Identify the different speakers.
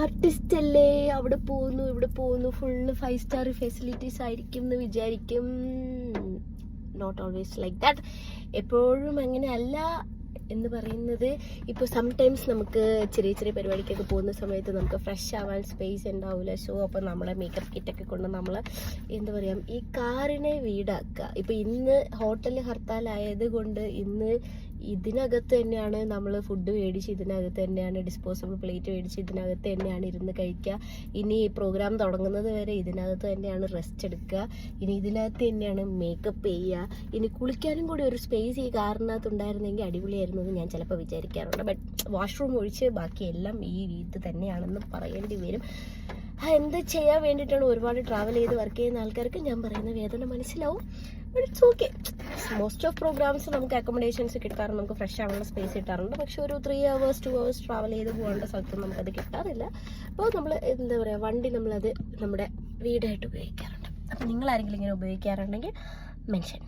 Speaker 1: Artist അല്ലേ, അവിടെ പോകുന്നു ഇവിടെ പോകുന്നു, ഫുള്ള് 5 സ്റ്റാർ ഫെസിലിറ്റീസ് ആയിരിക്കും എന്ന് വിചാരിക്കും. Not always like that. എപ്പോഴും അങ്ങനെയല്ല എന്ന് പറയുന്നത്. ഇപ്പോൾ സംടൈംസ് നമുക്ക് ചെറിയ ചെറിയ പരിപാടിക്കൊക്കെ പോകുന്ന സമയത്ത് നമുക്ക് ഫ്രഷ് ആവാൻ സ്പേസ് ഉണ്ടാവില്ല. സോ അപ്പോൾ നമ്മളെ മേക്കപ്പ് കിറ്റൊക്കെ കൊണ്ട് നമ്മൾ എന്താ പറയുക, ഈ കാറിനെ വീടാക്കുക. ഇപ്പോൾ ഇന്ന് ഹോട്ടൽ ഹർത്താലായത് കൊണ്ട് ഇന്ന് ഇതിനകത്ത് തന്നെയാണ് നമ്മൾ ഫുഡ് മേടിച്ച്, ഇതിനകത്ത് തന്നെയാണ് ഡിസ്പോസിബിൾ പ്ലേറ്റ് മേടിച്ച്, ഇതിനകത്ത് തന്നെയാണ് ഇരുന്ന് കഴിക്കുക. ഇനി പ്രോഗ്രാം തുടങ്ങുന്നത് വരെ ഇതിനകത്ത് തന്നെയാണ് റെസ്റ്റ് എടുക്കുക. ഇനി ഇതിനകത്ത് തന്നെയാണ് മേക്കപ്പ് ചെയ്യുക. ഇനി കുളിക്കാനും കൂടി ഒരു സ്പേസ് ഈ കാറിനകത്ത് ഉണ്ടായിരുന്നെങ്കിൽ അടിപൊളിയായിരുന്നു എന്ന് ഞാൻ ചിലപ്പോൾ വിചാരിക്കാറുണ്ട്. ബട്ട് വാഷ്റൂം ഒഴിച്ച് ബാക്കിയെല്ലാം ഈ ഇത് തന്നെയാണെന്ന് പറയേണ്ടി വരും. എന്ത് ചെയ്യാൻ വേണ്ടിയിട്ടാണ്, ഒരുപാട് ട്രാവൽ ചെയ്ത് വർക്ക് ചെയ്യുന്ന ആൾക്കാർക്ക് ഞാൻ പറയുന്ന വേദന മനസ്സിലാവും. But it's okay. Most of programs നമുക്ക് അക്കോമഡേഷൻസ് കിട്ടാറുണ്ട്, നമുക്ക് ഫ്രഷ് ആവാനുള്ള സ്പേസ് കിട്ടാറുണ്ട്. പക്ഷെ ഒരു 3 hours 2 hours ട്രാവൽ ചെയ്ത് പോകേണ്ട സ്ഥലത്ത് നമുക്കത് കിട്ടാറില്ല. അപ്പോൾ നമ്മൾ എന്താ പറയുക, വണ്ടി നമ്മളത് നമ്മുടെ വീടായിട്ട് ഉപയോഗിക്കാറുണ്ട്. അപ്പം നിങ്ങളാരെങ്കിലും ഇങ്ങനെ ഉപയോഗിക്കാറുണ്ടെങ്കിൽ മെൻഷൻ.